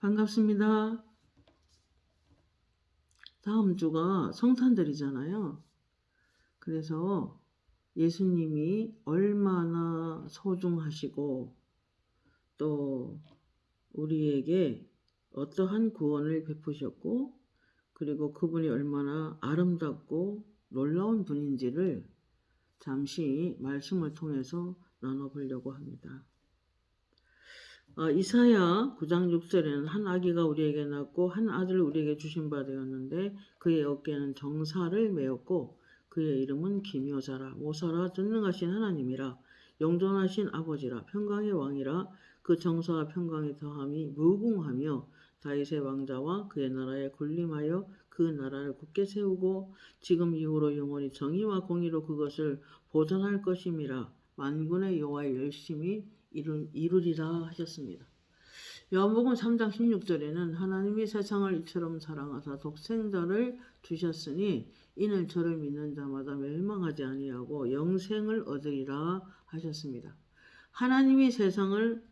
반갑습니다. 다음 주가 성탄절이잖아요. 그래서 예수님이 얼마나 소중하시고 또 우리에게 어떠한 구원을 베푸셨고 그리고 그분이 얼마나 아름답고 놀라운 분인지를 잠시 말씀을 통해서 나눠보려고 합니다. 이사야 9장 6절에는 한 아기가 우리에게 낳고 한 아들을 우리에게 주신 바 되었는데 그의 어깨는 정사를 메었고 그의 이름은 기묘자라 모사라 전능하신 하나님이라 영존하신 아버지라 평강의 왕이라 그 정사와 평강의 더함이 무궁하며 다윗의 왕자와 그의 나라에 군림하여 그 나라를 굳게 세우고 지금 이후로 영원히 정의와 공의로 그것을 보존할 것임이라 만군의 여호와의 열심히 이루리라 하셨습니다. 요한복음 3장 16절에는 하나님이 세상을 이처럼 사랑하사 독생자를 주셨으니 이는 저를 믿는 자마다 멸망하지 아니하고 영생을 얻으리라 하셨습니다. 하나님이 세상을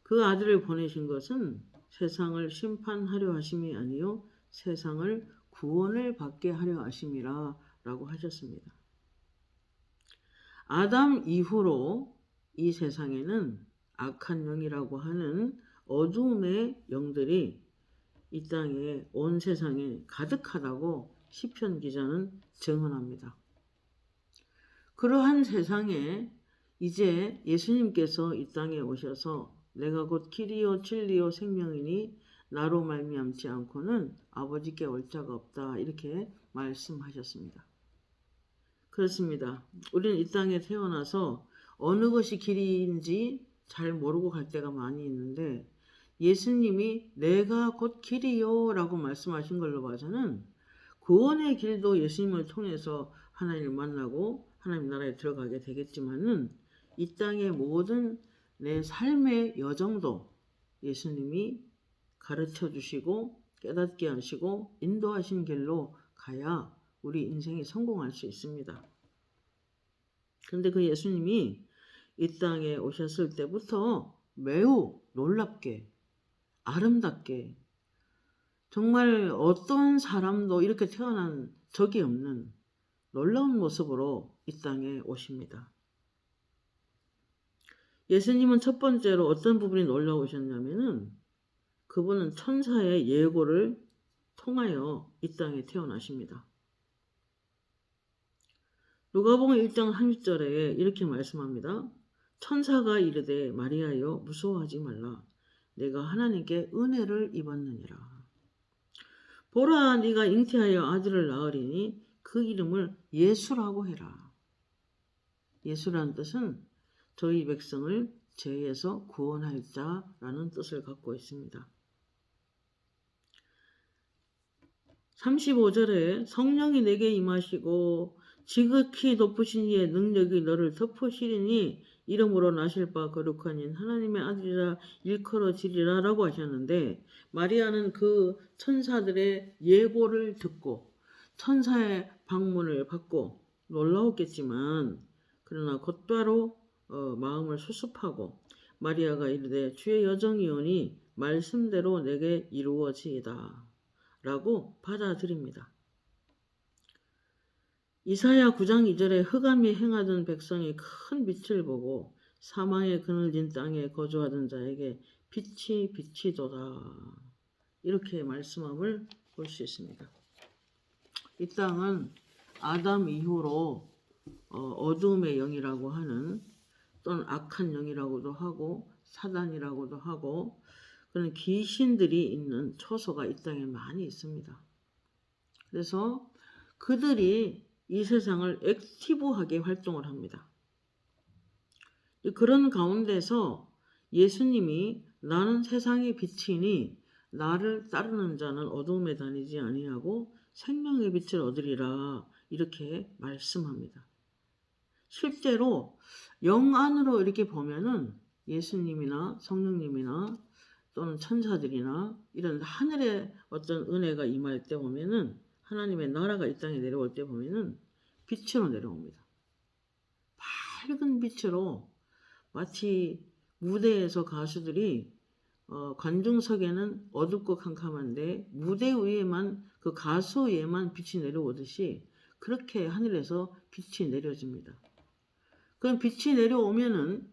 그 아들을 보내신 것은 세상을 심판하려 하심이 아니요 세상을 구원을 받게 하려 하심이라 라고 하셨습니다. 아담 이후로 이 세상에는 악한 영이라고 하는 어두움의 영들이 이 땅에 온 세상에 가득하다고 시편 기자는 증언합니다. 그러한 세상에 이제 예수님께서 이 땅에 오셔서 내가 곧 길이요 진리요 생명이니 나로 말미암지 않고는 아버지께 올 자가 없다 이렇게 말씀하셨습니다. 그렇습니다. 우리는 이 땅에 태어나서 어느 것이 길인지 잘 모르고 갈 때가 많이 있는데 예수님이 내가 곧 길이요 라고 말씀하신 걸로 봐서는 구원의 길도 예수님을 통해서 하나님을 만나고 하나님 나라에 들어가게 되겠지만은 이 땅의 모든 내 삶의 여정도 예수님이 가르쳐 주시고 깨닫게 하시고 인도하신 길로 가야 우리 인생이 성공할 수 있습니다. 그런데 그 예수님이 이 땅에 오셨을 때부터 매우 놀랍게 아름답게 정말 어떤 사람도 이렇게 태어난 적이 없는 놀라운 모습으로 이 땅에 오십니다. 예수님은 첫 번째로 어떤 부분이 놀라우셨냐면은 그분은 천사의 예고를 통하여 이 땅에 태어나십니다. 누가복음 1장 30절에 이렇게 말씀합니다. 천사가 이르되 마리아여 무서워하지 말라. 내가 하나님께 은혜를 입었느니라. 보라 네가 잉태하여 아들을 낳으리니 그 이름을 예수라고 해라. 예수라는 뜻은 저희 백성을 죄에서 구원할 자라는 뜻을 갖고 있습니다. 35절에 성령이 내게 임하시고 지극히 높으신 이의 능력이 너를 덮으시리니 이름으로 나실 바 거룩한 인 하나님의 아들이라 일컬어지리라 라고 하셨는데 마리아는 그 천사들의 예고를 듣고 천사의 방문을 받고 놀라웠겠지만 그러나 곧바로 마음을 수습하고 마리아가 이르되 주의 여정이오니 말씀대로 내게 이루어지이다 라고 받아들입니다. 이사야 9장 2절에 흑암이 행하던 백성이 큰 빛을 보고 사망의 그늘진 땅에 거주하던 자에게 빛이 비치도다 이렇게 말씀함을 볼 수 있습니다. 이 땅은 아담 이후로 어두움의 영이라고 하는 또는 악한 영이라고도 하고 사단이라고도 하고 그런 귀신들이 있는 처소가 이 땅에 많이 있습니다. 그래서 그들이 이 세상을 액티브하게 활동을 합니다. 그런 가운데서 예수님이 나는 세상의 빛이니 나를 따르는 자는 어두움에 다니지 아니하고 생명의 빛을 얻으리라 이렇게 말씀합니다. 실제로 영 안으로 이렇게 보면은 예수님이나 성령님이나 또는 천사들이나 이런 하늘의 어떤 은혜가 임할 때 보면은 하나님의 나라가 이 땅에 내려올 때 보면은 빛으로 내려옵니다. 밝은 빛으로 마치 무대에서 가수들이 관중석에는 어둡고 캄캄한데 무대 위에만 그 가수 위에만 빛이 내려오듯이 그렇게 하늘에서 빛이 내려집니다. 그럼 빛이 내려오면은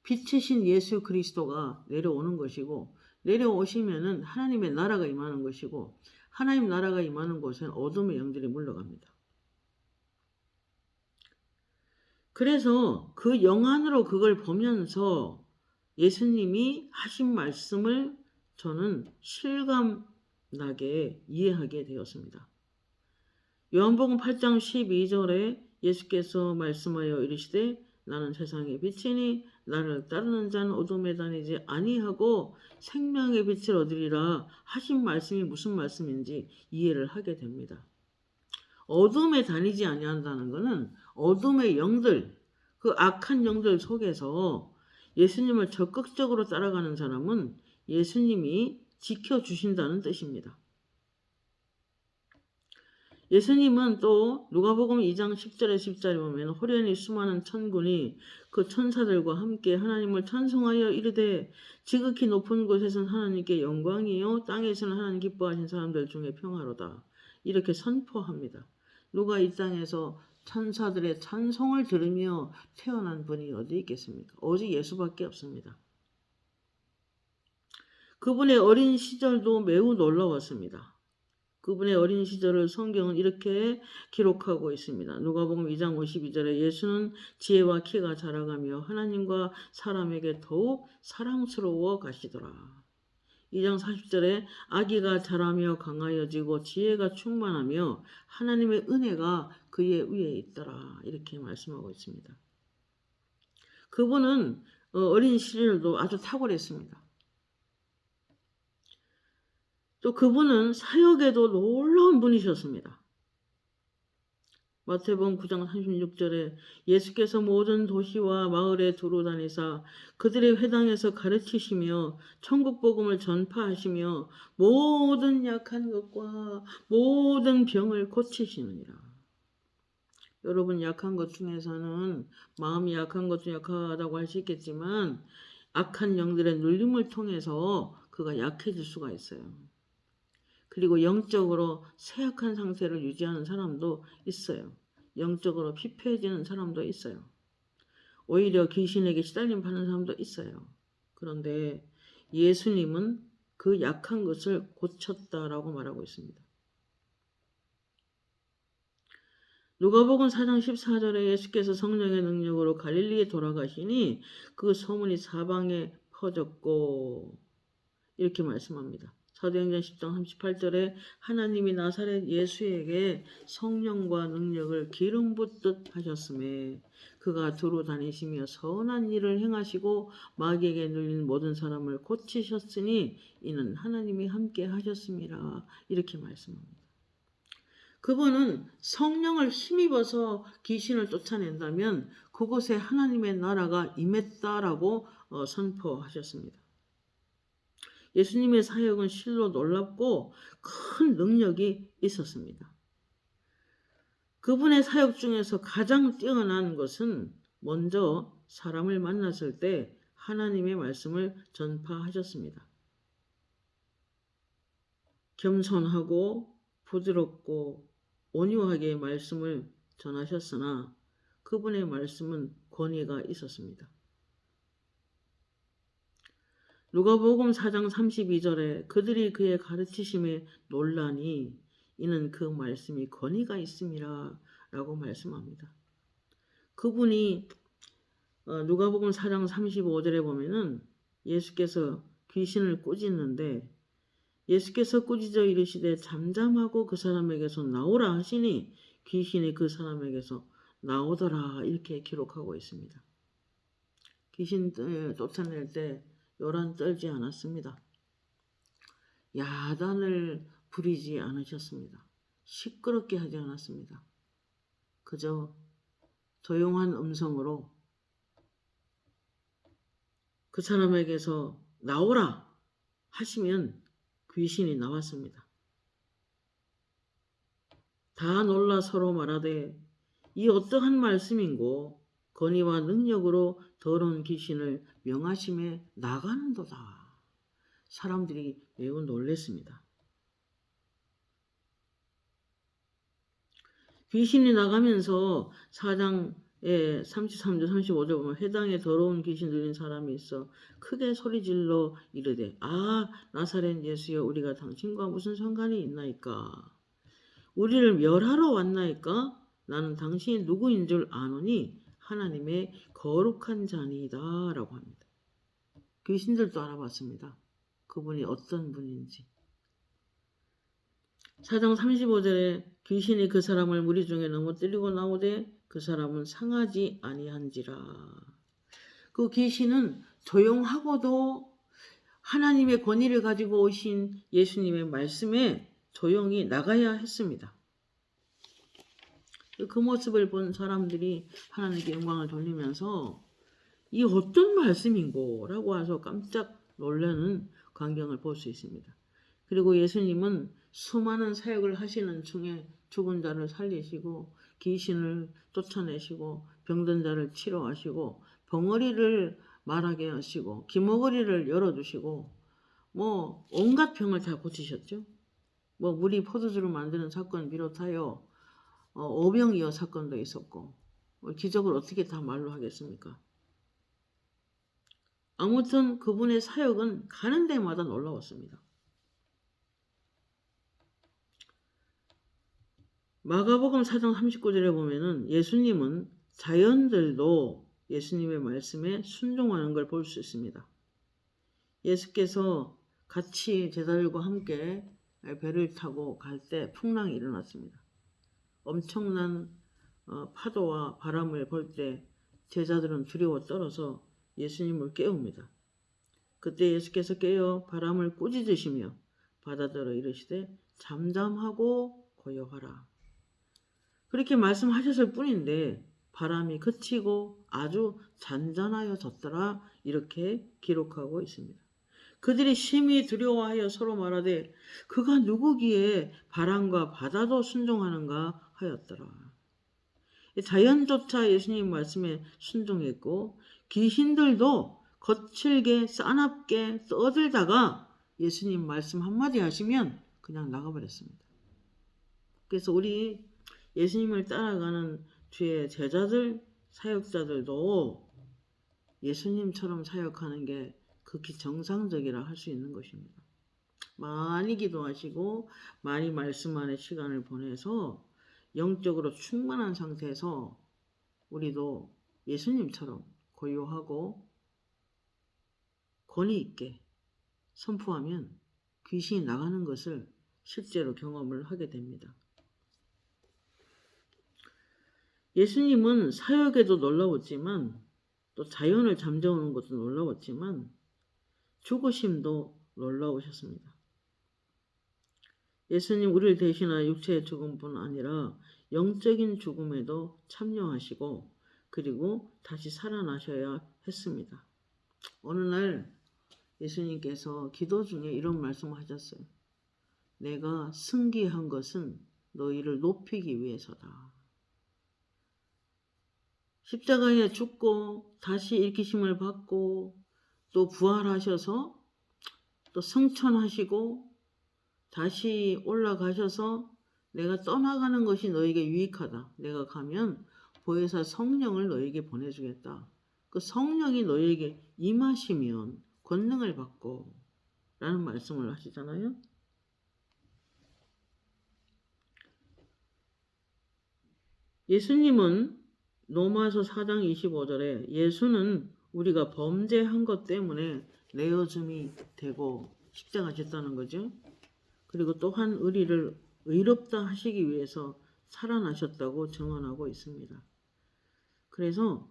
빛이신 예수 그리스도가 내려오는 것이고 내려오시면은 하나님의 나라가 임하는 것이고 하나님 나라가 임하는 곳엔 어둠의 영들이 물러갑니다. 그래서 그 영안으로 그걸 보면서 예수님이 하신 말씀을 저는 실감나게 이해하게 되었습니다. 요한복음 8장 12절에 예수께서 말씀하여 이르시되 나는 세상의 빛이니 나를 따르는 자는 어둠에 다니지 아니하고 생명의 빛을 얻으리라 하신 말씀이 무슨 말씀인지 이해를 하게 됩니다. 어둠에 다니지 아니한다는 것은 어둠의 영들, 그 악한 영들 속에서 예수님을 적극적으로 따라가는 사람은 예수님이 지켜주신다는 뜻입니다. 예수님은 또 누가복음 2장 10절에 10절에 보면 호련히 수많은 천군이 그 천사들과 함께 하나님을 찬송하여 이르되 지극히 높은 곳에서는 하나님께 영광이요 땅에서는 하나님 기뻐하신 사람들 중에 평화로다. 이렇게 선포합니다. 누가 이 땅에서 천사들의 찬송을 들으며 태어난 분이 어디 있겠습니까? 오직 예수밖에 없습니다. 그분의 어린 시절도 매우 놀라웠습니다. 그분의 어린 시절을 성경은 이렇게 기록하고 있습니다. 누가복음 2장 52절에 예수는 지혜와 키가 자라가며 하나님과 사람에게 더욱 사랑스러워 가시더라. 2장 40절에 아기가 자라며 강하여지고 지혜가 충만하며 하나님의 은혜가 그의 위에 있더라. 이렇게 말씀하고 있습니다. 그분은 어린 시절도 아주 탁월했습니다. 또 그분은 사역에도 놀라운 분이셨습니다. 마태복음 9장 36절에 예수께서 모든 도시와 마을에 두루 다니사 그들의 회당에서 가르치시며 천국 복음을 전파하시며 모든 약한 것과 모든 병을 고치시느니라. 여러분 약한 것 중에서는 마음이 약한 것 중 약하다고 할 수 있겠지만 악한 영들의 눌림을 통해서 그가 약해질 수가 있어요. 그리고 영적으로 쇠약한 상태를 유지하는 사람도 있어요. 영적으로 피폐해지는 사람도 있어요. 오히려 귀신에게 시달림 받는 사람도 있어요. 그런데 예수님은 그 약한 것을 고쳤다라고 말하고 있습니다. 누가복음 4장 14절에 예수께서 성령의 능력으로 갈릴리에 돌아가시니 그 소문이 사방에 퍼졌고 이렇게 말씀합니다. 사도행전 10장 38절에 하나님이 나사렛 예수에게 성령과 능력을 기름 붓듯 하셨음에 그가 두루 다니시며 선한 일을 행하시고 마귀에게 눌린 모든 사람을 고치셨으니 이는 하나님이 함께 하셨음이라 이렇게 말씀합니다. 그분은 성령을 힘입어서 귀신을 쫓아낸다면 그곳에 하나님의 나라가 임했다라고 선포하셨습니다. 예수님의 사역은 실로 놀랍고 큰 능력이 있었습니다. 그분의 사역 중에서 가장 뛰어난 것은 먼저 사람을 만났을 때 하나님의 말씀을 전파하셨습니다. 겸손하고 부드럽고 온유하게 말씀을 전하셨으나 그분의 말씀은 권위가 있었습니다. 누가복음 4장 32절에 그들이 그의 가르치심에 놀라니 이는 그 말씀이 권위가 있음이라 라고 말씀합니다. 그분이 누가복음 4장 35절에 보면은 예수께서 귀신을 꾸짖는데 예수께서 꾸짖어 이르시되 잠잠하고 그 사람에게서 나오라 하시니 귀신이 그 사람에게서 나오더라 이렇게 기록하고 있습니다. 귀신 쫓아낼 때 요란 떨지 않았습니다. 야단을 부리지 않으셨습니다. 시끄럽게 하지 않았습니다. 그저 조용한 음성으로 그 사람에게서 나오라 하시면 귀신이 나왔습니다. 다 놀라 서로 말하되 이 어떠한 말씀인고 권위와 능력으로 더러운 귀신을 명하심에 나가는도다. 사람들이 매우 놀랐습니다. 귀신이 나가면서 4장에 33절 35절 보면 회당에 더러운 귀신 들린 사람이 있어 크게 소리질러 이르되 나사렛 예수여 우리가 당신과 무슨 상관이 있나이까? 우리를 멸하러 왔나이까? 나는 당신이 누구인 줄 아노니 하나님의 거룩한 자니이다 라고 합니다. 귀신들도 알아봤습니다. 그분이 어떤 분인지. 4장 35절에 귀신이 그 사람을 무리 중에 넘어뜨리고 나오되 그 사람은 상하지 아니한지라. 그 귀신은 조용하고도 하나님의 권위를 가지고 오신 예수님의 말씀에 조용히 나가야 했습니다. 그 모습을 본 사람들이 하나님께 영광을 돌리면서 이 어떤 말씀인고? 라고 해서 깜짝 놀라는 광경을 볼 수 있습니다. 그리고 예수님은 수많은 사역을 하시는 중에 죽은 자를 살리시고 귀신을 쫓아내시고 병든 자를 치료하시고 벙어리를 말하게 하시고 기머거리를 열어주시고 온갖 병을 다 고치셨죠. 물이 포도주를 만드는 사건 비롯하여 오병이어 사건도 있었고 기적을 어떻게 다 말로 하겠습니까? 아무튼 그분의 사역은 가는 데마다 놀라웠습니다. 마가복음 4장 39절에 보면은 예수님은 자연들도 예수님의 말씀에 순종하는 걸 볼 수 있습니다. 예수께서 같이 제자들과 함께 배를 타고 갈 때 풍랑이 일어났습니다. 엄청난 파도와 바람을 볼 때 제자들은 두려워 떨어서 예수님을 깨웁니다. 그때 예수께서 깨어 바람을 꾸짖으시며 바다더러 이르시되 잠잠하고 고요하라. 그렇게 말씀하셨을 뿐인데 바람이 그치고 아주 잔잔하여졌더라 이렇게 기록하고 있습니다. 그들이 심히 두려워하여 서로 말하되 그가 누구기에 바람과 바다도 순종하는가 하였더라. 자연조차 예수님 말씀에 순종했고 귀신들도 거칠게 싸납게 떠들다가 예수님 말씀 한마디 하시면 그냥 나가버렸습니다. 그래서 우리 예수님을 따라가는 주의 제자들, 사역자들도 예수님처럼 사역하는 게 극히 정상적이라 할 수 있는 것입니다. 많이 기도하시고 많이 말씀하는 시간을 보내서 영적으로 충만한 상태에서 우리도 예수님처럼 고요하고 권위 있게 선포하면 귀신이 나가는 것을 실제로 경험을 하게 됩니다. 예수님은 사역에도 놀라웠지만 또 자연을 잠재우는 것도 놀라웠지만 죽으심도 놀라우셨습니다. 예수님 우리를 대신하여 육체의 죽음뿐 아니라 영적인 죽음에도 참여하시고 그리고 다시 살아나셔야 했습니다. 어느 날 예수님께서 기도 중에 이런 말씀을 하셨어요. 내가 승기한 것은 너희를 높이기 위해서다. 십자가에 죽고 다시 일으키심을 받고 또 부활하셔서 또 승천하시고 다시 올라가셔서 내가 떠나가는 것이 너에게 유익하다. 내가 가면 보혜사 성령을 너에게 보내주겠다. 그 성령이 너에게 임하시면 권능을 받고 라는 말씀을 하시잖아요. 예수님은 로마서 4장 25절에 예수는 우리가 범죄한 것 때문에 내어줌이 되고 십자가 졌다는 거죠. 그리고 또한 우리를 의롭다 하시기 위해서 살아나셨다고 증언하고 있습니다. 그래서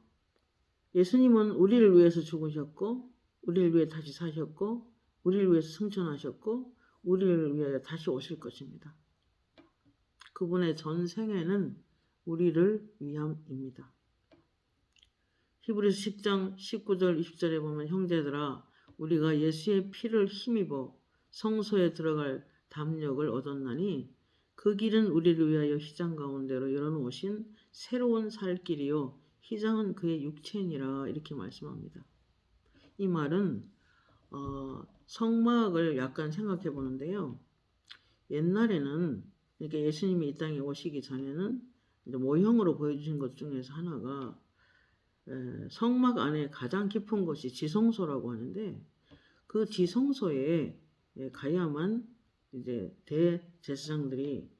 예수님은 우리를 위해서 죽으셨고 우리를 위해 다시 사셨고 우리를 위해서 승천하셨고 우리를 위하여 다시 오실 것입니다. 그분의 전생에는 우리를 위함입니다. 히브리서 10장 19절 20절에 보면 형제들아 우리가 예수의 피를 힘입어 성소에 들어갈 담력을 얻었나니 그 길은 우리를 위하여 시장 가운데로 열어놓으신 새로운 살 길이요 휘장은 그의 육체니라 이렇게 말씀합니다. 이 말은 성막을 약간 생각해 보는데요. 옛날에는 이렇게 예수님이 이 땅에 오시기 전에는 이제 모형으로 보여주신 것 중에서 하나가 성막 안에 가장 깊은 곳이 지성소라고 하는데 그 지성소에 가야만 이제 대제사장들이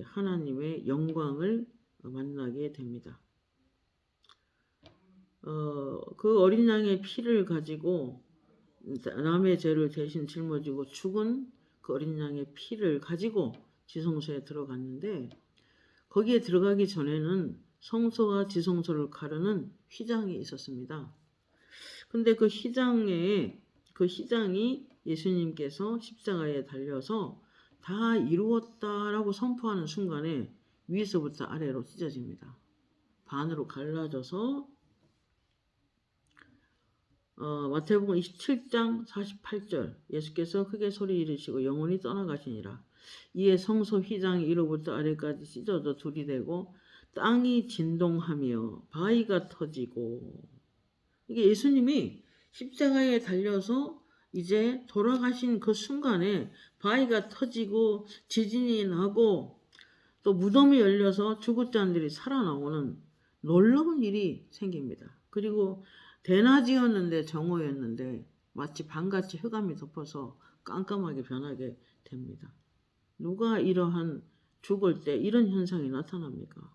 하나님의 영광을 만나게 됩니다. 그 어린 양의 피를 가지고 남의 죄를 대신 짊어지고 죽은 그 어린 양의 피를 가지고 지성소에 들어갔는데 거기에 들어가기 전에는 성소와 지성소를 가르는 휘장이 있었습니다. 근데 그 휘장이 예수님께서 십자가에 달려서 다 이루었다라고 선포하는 순간에 위에서부터 아래로 찢어집니다. 반으로 갈라져서 마태복음 27장 48절 예수께서 크게 소리 지르시고 영원히 떠나가시니라. 이에 성소 휘장이 위로부터 아래까지 찢어져 둘이 되고 땅이 진동하며 바위가 터지고 이게 예수님이 십자가에 달려서 이제 돌아가신 그 순간에 바위가 터지고 지진이 나고 또 무덤이 열려서 죽은 자들이 살아나오는 놀라운 일이 생깁니다. 그리고 대낮이었는데 정오였는데 마치 밤같이 흑암이 덮어서 깜깜하게 변하게 됩니다. 누가 이러한 죽을 때 이런 현상이 나타납니까?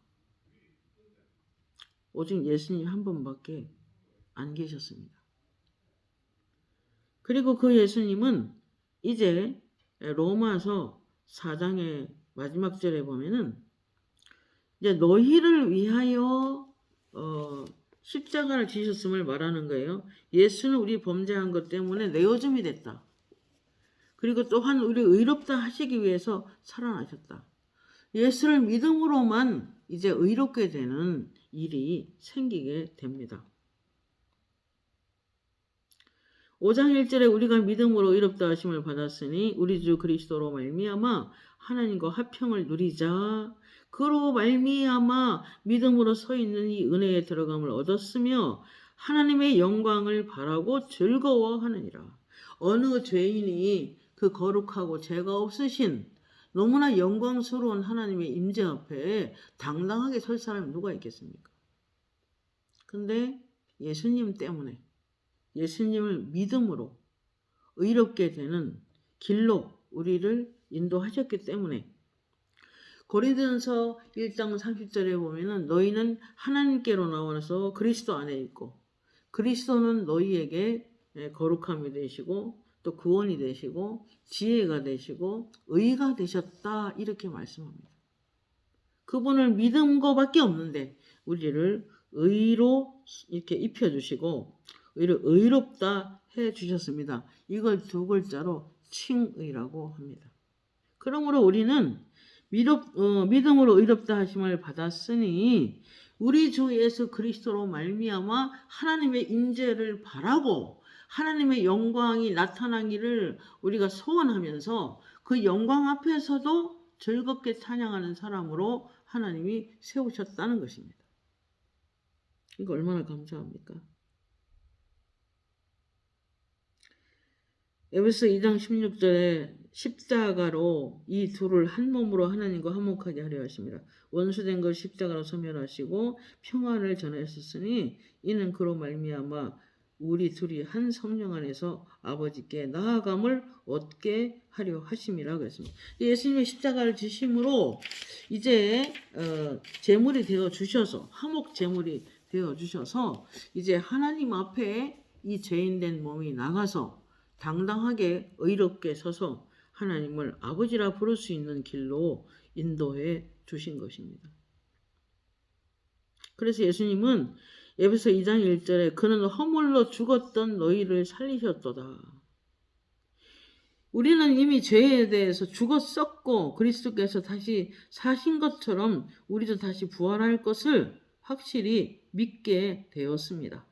오직 예수님 한 분밖에 안 계셨습니다. 그리고 그 예수님은 이제 로마서 4장의 마지막 절에 보면은 이제 너희를 위하여 십자가를 지셨음을 말하는 거예요. 예수는 우리 범죄한 것 때문에 내어줌이 됐다. 그리고 또한 우리 의롭다 하시기 위해서 살아나셨다. 예수를 믿음으로만 이제 의롭게 되는 일이 생기게 됩니다. 5장 1절에 우리가 믿음으로 의롭다 하심을 받았으니 우리 주 그리스도로 말미암아 하나님과 화평을 누리자. 그로 말미암아 믿음으로 서 있는 이 은혜에 들어감을 얻었으며 하나님의 영광을 바라고 즐거워하느니라. 어느 죄인이 그 거룩하고 죄가 없으신 너무나 영광스러운 하나님의 임재 앞에 당당하게 설 사람이 누가 있겠습니까? 근데 예수님 때문에 예수님을 믿음으로 의롭게 되는 길로 우리를 인도하셨기 때문에 고린도전서 1장 30절에 보면은 너희는 하나님께로 나와서 그리스도 안에 있고 그리스도는 너희에게 거룩함이 되시고 또 구원이 되시고 지혜가 되시고 의가 되셨다 이렇게 말씀합니다. 그분을 믿은 것밖에 없는데 우리를 의로 이렇게 입혀주시고 의를 의롭다 해주셨습니다. 이걸 두 글자로 칭의라고 합니다. 그러므로 우리는 믿음으로 의롭다 하심을 받았으니 우리 주 예수 그리스도로 말미암아 하나님의 임재를 바라고 하나님의 영광이 나타나기를 우리가 소원하면서 그 영광 앞에서도 즐겁게 찬양하는 사람으로 하나님이 세우셨다는 것입니다. 이거 얼마나 감사합니까? 에베소 2장 16절에 십자가로 이 둘을 한 몸으로 하나님과 화목하게 하려 하십니다. 원수된 것 십자가로 소멸하시고 평안을 전하셨으니 이는 그로 말미암아 우리 둘이 한 성령 안에서 아버지께 나아감을 얻게 하려 하심이라 그랬습니다. 예수님의 십자가를 지심으로 이제 제물이 되어 주셔서 화목 제물이 되어 주셔서 이제 하나님 앞에 이 죄인된 몸이 나가서 당당하게 의롭게 서서 하나님을 아버지라 부를 수 있는 길로 인도해 주신 것입니다. 그래서 예수님은 에베소 2장 1절에 그는 허물로 죽었던 너희를 살리셨도다. 우리는 이미 죄에 대해서 죽었었고 그리스도께서 다시 사신 것처럼 우리도 다시 부활할 것을 확실히 믿게 되었습니다.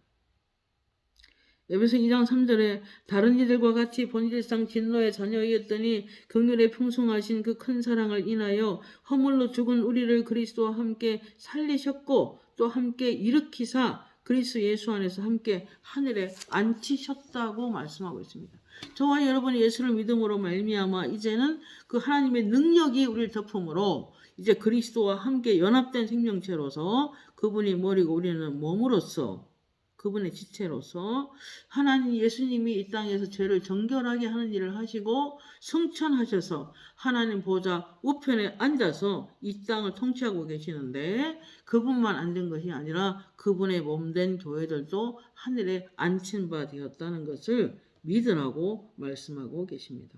에베소 2장 3절에 다른 이들과 같이 본질상 진노의 자녀이었더니 긍휼에 풍성하신 그 큰 사랑을 인하여 허물로 죽은 우리를 그리스도와 함께 살리셨고 또 함께 일으키사 그리스도 예수 안에서 함께 하늘에 앉히셨다고 말씀하고 있습니다. 저와 여러분이 예수를 믿음으로 말미암아 이제는 그 하나님의 능력이 우리를 덮음으로 이제 그리스도와 함께 연합된 생명체로서 그분이 머리고 우리는 몸으로서 그분의 지체로서 하나님 예수님이 이 땅에서 죄를 정결하게 하는 일을 하시고 성천하셔서 하나님 보좌 우편에 앉아서 이 땅을 통치하고 계시는데 그분만 앉은 것이 아니라 그분의 몸된 교회들도 하늘에 앉힌 바 되었다는 것을 믿으라고 말씀하고 계십니다.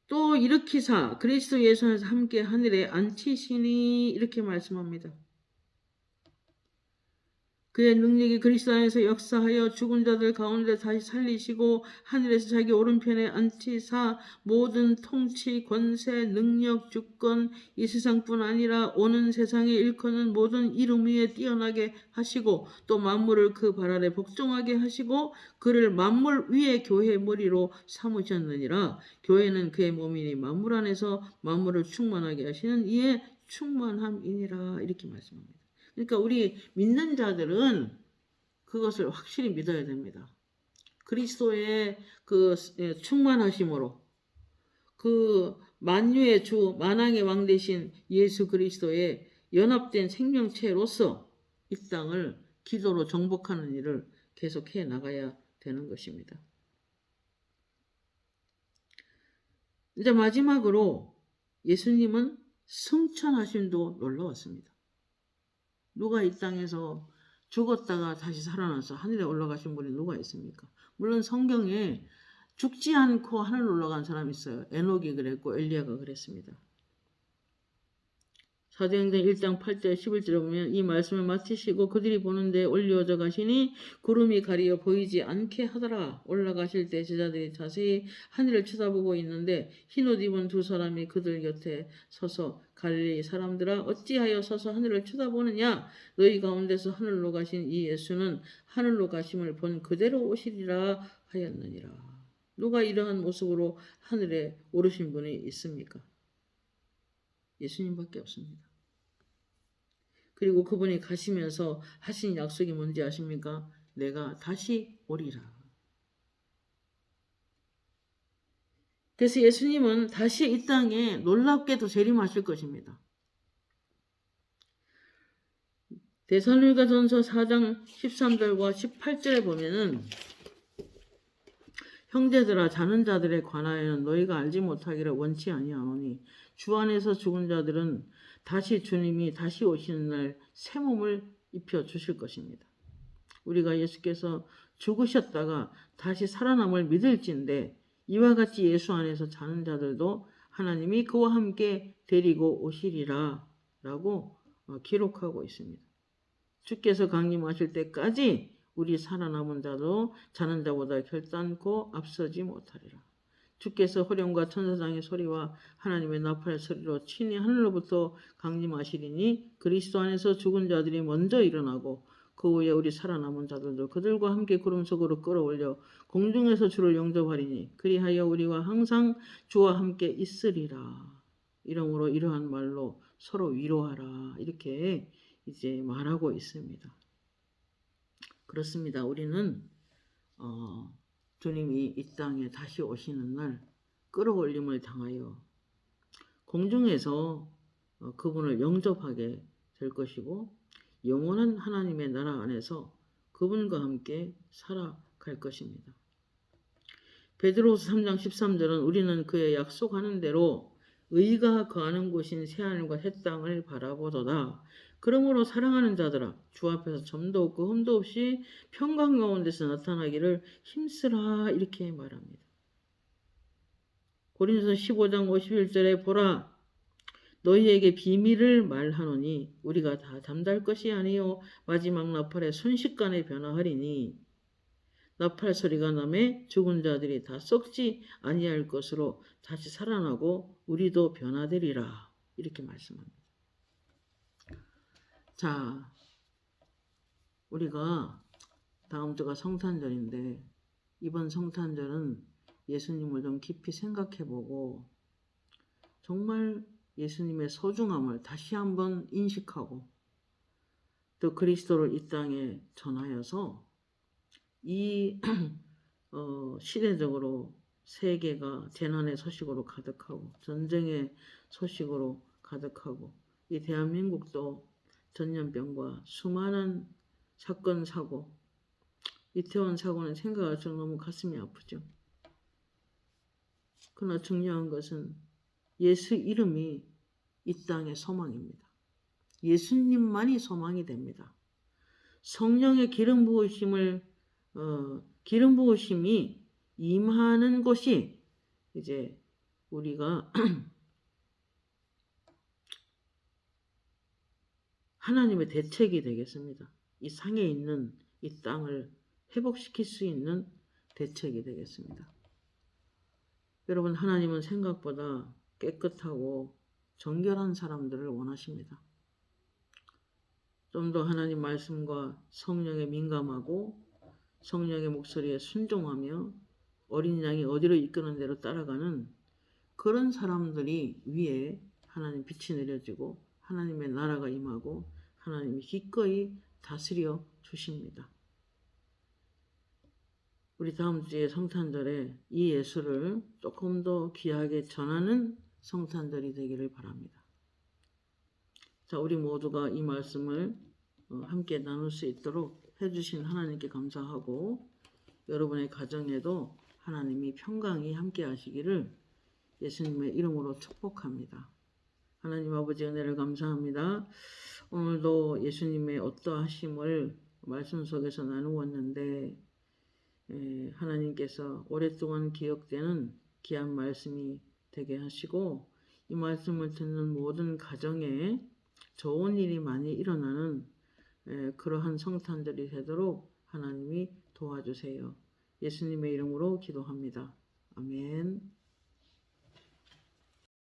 또 일으키사 그리스도 예수 안에서 함께 하늘에 앉히시니 이렇게 말씀합니다. 그의 능력이 그리스도 안에서 역사하여 죽은 자들 가운데 다시 살리시고 하늘에서 자기 오른편에 앉히사 모든 통치, 권세, 능력, 주권 이 세상뿐 아니라 오는 세상에 일컫는 모든 이름 위에 뛰어나게 하시고 또 만물을 그 발 아래 복종하게 하시고 그를 만물 위에 교회의 머리로 삼으셨느니라. 교회는 그의 몸이니 만물 안에서 만물을 충만하게 하시는 이의 충만함이니라. 이렇게 말씀합니다. 그러니까 우리 믿는 자들은 그것을 확실히 믿어야 됩니다. 그리스도의 그 충만하심으로 그 만유의 주 만왕의 왕 되신 예수 그리스도의 연합된 생명체로서 이 땅을 기도로 정복하는 일을 계속해 나가야 되는 것입니다. 이제 마지막으로 예수님은 성천하심도 놀라웠습니다. 누가 이 땅에서 죽었다가 다시 살아나서 하늘에 올라가신 분이 누가 있습니까? 물론 성경에 죽지 않고 하늘 올라간 사람이 있어요. 에녹이 그랬고 엘리야가 그랬습니다. 사도행전 1장 8절 11절에 보면 이 말씀을 마치시고 그들이 보는데 올려져 가시니 구름이 가리어 보이지 않게 하더라. 올라가실 때 제자들이 자세히 하늘을 쳐다보고 있는데 흰옷 입은 두 사람이 그들 곁에 서서 갈릴리 사람들아 어찌하여 서서 하늘을 쳐다보느냐 너희 가운데서 하늘로 가신 이 예수는 하늘로 가심을 본 그대로 오시리라 하였느니라. 누가 이러한 모습으로 하늘에 오르신 분이 있습니까? 예수님밖에 없습니다. 그리고 그분이 가시면서 하신 약속이 뭔지 아십니까? 내가 다시 오리라. 그래서 예수님은 다시 이 땅에 놀랍게도 재림하실 것입니다. 데살로니가전서 4장 13절과 18절에 보면은 형제들아 자는 자들에 관하여는 너희가 알지 못하기를 원치 아니하노니 주 안에서 죽은 자들은 다시 주님이 다시 오시는 날 새 몸을 입혀 주실 것입니다. 우리가 예수께서 죽으셨다가 다시 살아남을 믿을진데 이와 같이 예수 안에서 자는 자들도 하나님이 그와 함께 데리고 오시리라 라고 기록하고 있습니다. 주께서 강림하실 때까지 우리 살아남은 자도 자는 자보다 결단코 앞서지 못하리라. 주께서 호령과 천사장의 소리와 하나님의 나팔의 소리로 친히 하늘로부터 강림하시리니 그리스도 안에서 죽은 자들이 먼저 일어나고 그 후에 우리 살아남은 자들도 그들과 함께 구름 속으로 끌어올려 공중에서 주를 영접하리니 그리하여 우리와 항상 주와 함께 있으리라. 이러므로 이러한 말로 서로 위로하라. 이렇게 이제 말하고 있습니다. 그렇습니다. 우리는 주님이 이 땅에 다시 오시는 날 끌어올림을 당하여 공중에서 그분을 영접하게 될 것이고 영원한 하나님의 나라 안에서 그분과 함께 살아갈 것입니다. 베드로후서 3장 13절은 우리는 그의 약속하는 대로 의가 거하는 곳인 새하늘과 새 땅을 바라보도다. 그러므로 사랑하는 자들아 주 앞에서 점도 없고 흠도 없이 평강 가운데서 나타나기를 힘쓰라 이렇게 말합니다. 고린도서 15장 51절에 보라 너희에게 비밀을 말하노니 우리가 다 잠잘 것이 아니요 마지막 나팔에 순식간에 변화하리니 나팔 소리가 나매 죽은 자들이 다 썩지 아니할 것으로 다시 살아나고 우리도 변화되리라 이렇게 말씀합니다. 자, 우리가 다음 주가 성탄절인데 이번 성탄절은 예수님을 좀 깊이 생각해보고 정말 예수님의 소중함을 다시 한번 인식하고 또 그리스도를 이 땅에 전하여서 이 시대적으로 세계가 재난의 소식으로 가득하고 전쟁의 소식으로 가득하고 이 대한민국도 전염병과 수많은 사건 사고 이태원 사고는 생각할수록 너무 가슴이 아프죠. 그러나 중요한 것은 예수 이름이 이 땅의 소망입니다. 예수님만이 소망이 됩니다. 성령의 기름 부으심이 임하는 곳이 이제 우리가 하나님의 대책이 되겠습니다. 이 상에 있는 이 땅을 회복시킬 수 있는 대책이 되겠습니다. 여러분, 하나님은 생각보다 깨끗하고 정결한 사람들을 원하십니다. 좀 더 하나님 말씀과 성령에 민감하고 성령의 목소리에 순종하며 어린 양이 어디로 이끄는 대로 따라가는 그런 사람들이 위에 하나님 빛이 내려지고 하나님의 나라가 임하고 하나님이 기꺼이 다스려 주십니다. 우리 다음 주에 성탄절에 이 예수를 조금 더 귀하게 전하는 성탄절이 되기를 바랍니다. 자, 우리 모두가 이 말씀을 함께 나눌 수 있도록 해주신 하나님께 감사하고 여러분의 가정에도 하나님이 평강히 함께 하시기를 예수님의 이름으로 축복합니다. 하나님 아버지 은혜를 감사합니다. 오늘도 예수님의 어떠하심을 말씀 속에서 나누었는데 하나님께서 오랫동안 기억되는 귀한 말씀이 되게 하시고 이 말씀을 듣는 모든 가정에 좋은 일이 많이 일어나는 그러한 성탄절이 되도록 하나님이 도와주세요. 예수님의 이름으로 기도합니다. 아멘.